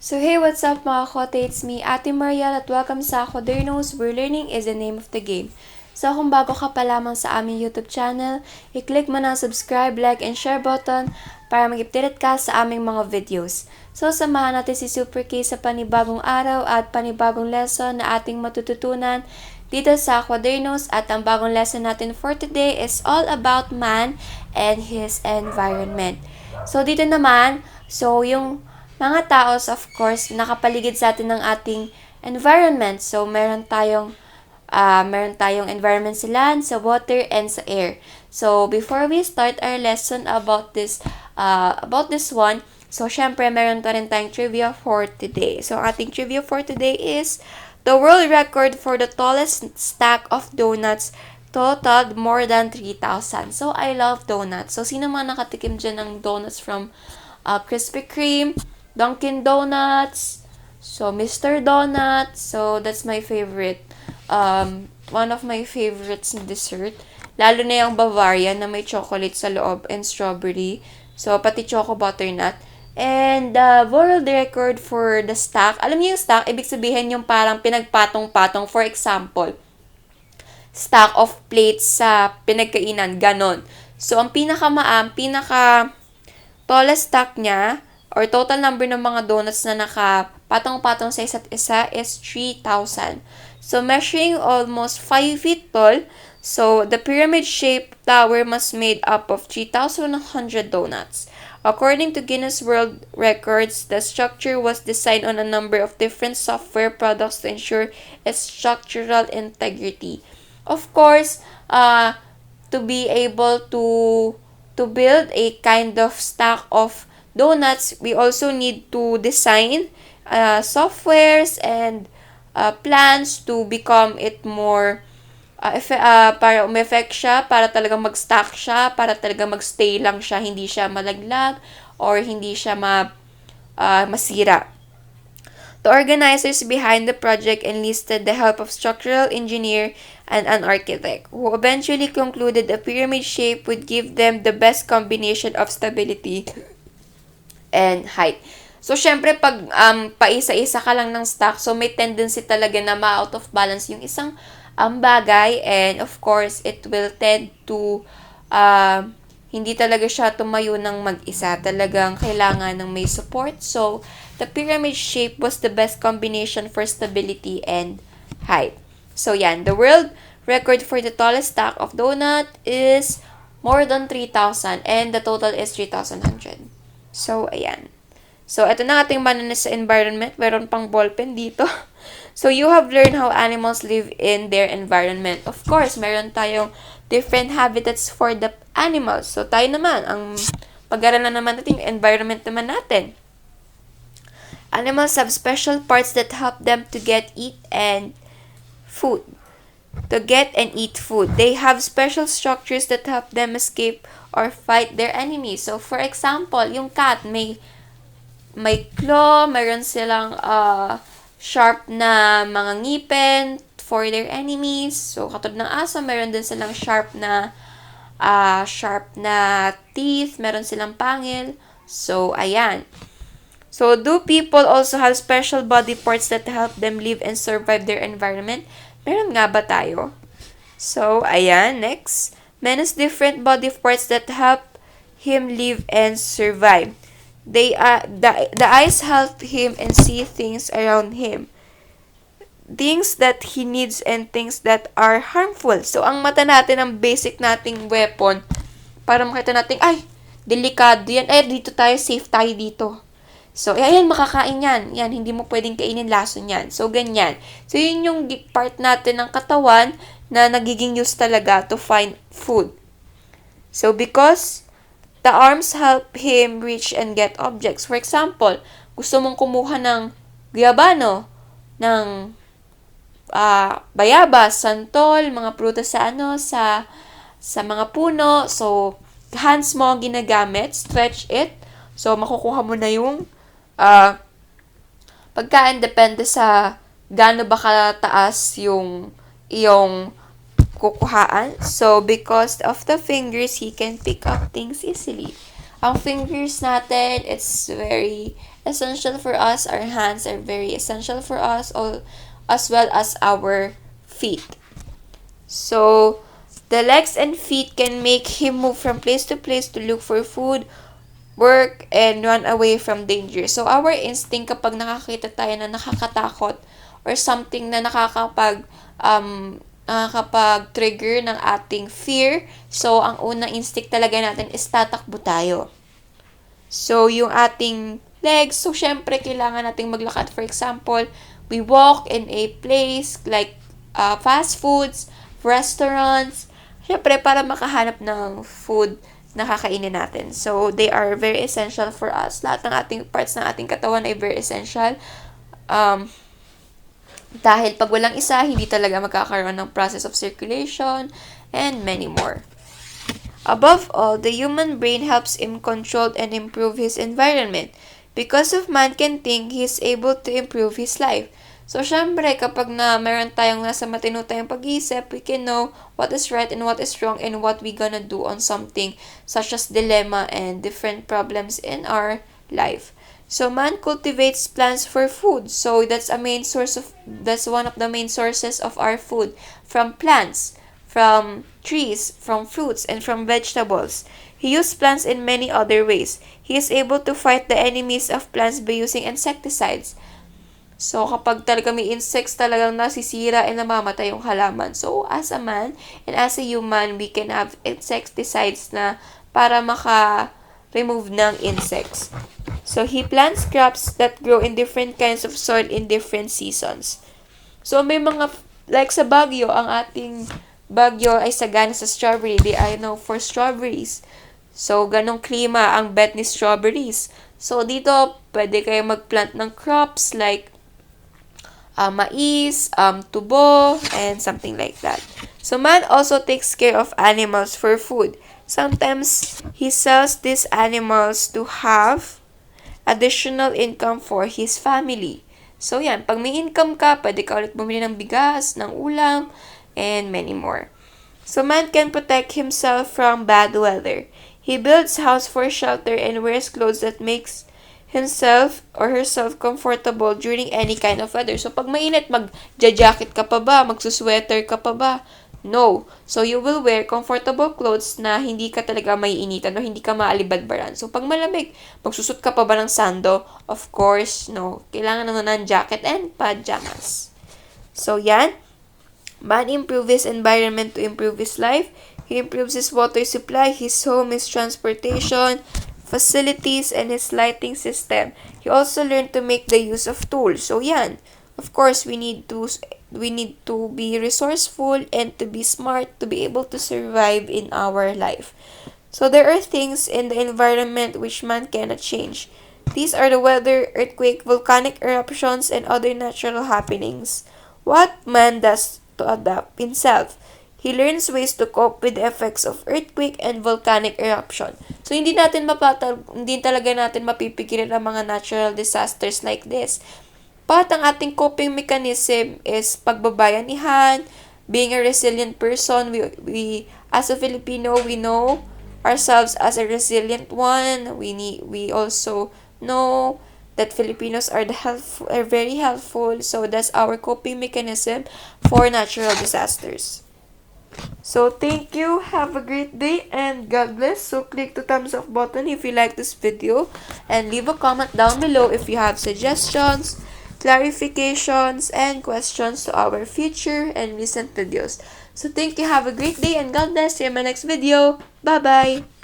So hey, what's up mga kote? It's me, Ate Mariel at welcome sa Kodernos, where learning is the name of the game. So kung bago ka pa lamang sa aming YouTube channel, i-click mo na ang subscribe, like, and share button para mag-update ka sa aming mga videos. So samahan natin si Super K sa panibagong araw at panibagong lesson na ating matututunan dito sa Kodernos, at ang bagong lesson natin for today is all about man and his environment. So dito naman, yung mga taos, of course, nakapaligid sa atin ng ating environment. So, meron tayong environment sa land, sa water, and sa air. So, before we start our lesson about this one, so, syempre, meron pa rin tayong trivia for today. So, ating trivia for today is the world record for the tallest stack of donuts totaled more than 3,000. So, I love donuts. So, sino mga nakatikim dyan ng donuts from Krispy Kreme, Dunkin' Donuts, so Mr. Donut, so that's my favorite. One of my favorites in dessert. Lalo na yung Bavarian na may chocolate sa loob and strawberry. So, pati choco butternut. And the world record for the stack. Alam niyo yung stack, ibig sabihin yung parang pinagpatong-patong. For example, stack of plates sa pinagkainan, ganon. So, ang pinaka tallest stack niya, or total number ng mga donuts na nakapatong-patong sa isa't isa is 3,000. So, measuring almost 5 feet tall, so the pyramid-shaped tower must made up of 3,100 donuts. According to Guinness World Records, the structure was designed on a number of different software products to ensure its structural integrity. Of course, to be able to build a kind of stack of donuts, we also need to design softwares and plans to become it more para umeffect siya, para talagang mag-stack siya, para talagang mag-stay lang siya, hindi siya malaglag or hindi siya masira. The organizers behind the project enlisted the help of structural engineer and an architect, who eventually concluded a pyramid shape would give them the best combination of stability and height. So, syempre, pag paisa-isa ka lang ng stack, so may tendency talaga na ma-out of balance yung isang bagay, and of course, it will tend to hindi talaga siya tumayo ng mag-isa. Talagang kailangan ng may support. So, the pyramid shape was the best combination for stability and height. So, yan. The world record for the tallest stack of donut is more than 3,000, and the total is 3,100. So, ayan. So, ito na ating banana sa environment. Meron pang ballpen dito. So, you have learned how animals live in their environment. Of course, meron tayong different habitats for the animals. So, tayo naman, ang pag-aralan naman natin, yung environment naman natin. Animals have special parts that help them to get, eat, and food. To get and eat food. They have special structures that help them escape or fight their enemies. So, for example, yung cat, may claw, mayroon silang sharp na mga ngipin for their enemies. So, katulad ng aso, mayroon din silang sharp na teeth, mayroon silang pangil. So, ayan. So, do people also have special body parts that help them live and survive their environment? Meron nga ba tayo? So, ayan, next. Man has different body parts that help him live and survive. The eyes help him and see things around him. Things that he needs and things that are harmful. So, ang mata natin, ang basic nating weapon, para makita natin, ay, delikado yan. Ay, dito tayo, safe tayo dito. So, ayan, makakain yan. Yan, hindi mo pwedeng kainin, lason yan. So, ganyan. So, yun yung part natin ng katawan na nagiging use talaga to find food. So, because the arms help him reach and get objects. For example, gusto mong kumuha ng guyabano, ng bayabas, santol, mga prutas sa mga puno. So, hands mo ang ginagamit, stretch it. So, makukuha mo na yung pagkain, depende sa gaano ba kataas yung iyong kukuhaan. So, because of the fingers, he can pick up things easily. Ang fingers natin, it's very essential for us. Our hands are very essential for us, all, as well as our feet. So, the legs and feet can make him move from place to place to look for food, work, and run away from danger. So, our instinct kapag nakakita tayo na nakakatakot or something na nakakapag-trigger ng ating fear, so, ang unang instinct talaga natin is tatakbo tayo. So, yung ating legs, so, syempre, kailangan nating maglakad. For example, we walk in a place like fast foods, restaurants, syempre, para makahanap ng food na kakainin natin. So, they are very essential for us. Lahat ng ating parts ng ating katawan ay very essential. Dahil pag walang isa, hindi talaga magkakaroon ng process of circulation and many more. Above all, the human brain helps him control and improve his environment. Because of man can think, he is able to improve his life. So, syempre, kapag na meron tayong nasa matino tayong pag-iisip, we can know what is right and what is wrong and what we gonna do on something such as dilemma and different problems in our life. So, man cultivates plants for food. So, that's one of the main sources of our food. From plants, from trees, from fruits, and from vegetables. He used plants in many other ways. He is able to fight the enemies of plants by using insecticides. So, kapag talaga may insects talagang nasisira and namamatay yung halaman. So, as a man and as a human, we can have insecticides na para maka-remove ng insects. So, he plants crops that grow in different kinds of soil in different seasons. So, may mga, like sa Baguio, ang ating Baguio ay sagana sa strawberry. They are known for strawberries. So, ganong klima ang bet ni strawberries. So, dito, pwede kayo mag-plant ng crops like mais, tubo, and something like that. So, man also takes care of animals for food. Sometimes, he sells these animals to have additional income for his family. So, yan. Pag may income ka, pwede ka ulit bumili ng bigas, ng ulam, and many more. So, man can protect himself from bad weather. He builds house for shelter and wears clothes that makes himself or herself comfortable during any kind of weather. So, pag mainit, mag-jacket ka pa ba? Magsusweater ka pa ba? No. So, you will wear comfortable clothes na hindi ka talaga maiinitan o hindi ka maalibadbaran. So, pag malamig, magsusot ka pa ba ng sando? Of course, no. Kailangan naman ng jacket and pajamas. So, yan. Man improves his environment to improve his life. He improves his water supply, his home, his transportation, facilities, and his lighting system. He also learned to make the use of tools. So, yan. Of course, we need to be resourceful and to be smart to be able to survive in our life. So, there are things in the environment which man cannot change. These are the weather, earthquake, volcanic eruptions, and other natural happenings. What man does to adapt himself? He learns ways to cope with the effects of earthquake and volcanic eruption. So, hindi talaga natin mapipigilan ang mga natural disasters like this. But ang ating coping mechanism is pagbabayanihan, being a resilient person. We as a Filipino, we know ourselves as a resilient one. We also know that Filipinos are very helpful. So, that's our coping mechanism for natural disasters. So, thank you, have a great day, and God bless. So, click the thumbs up button if you like this video, and leave a comment down below if you have suggestions, clarifications, and questions to our future and recent videos. So, thank you, have a great day, and God bless. See you in my next video. Bye-bye!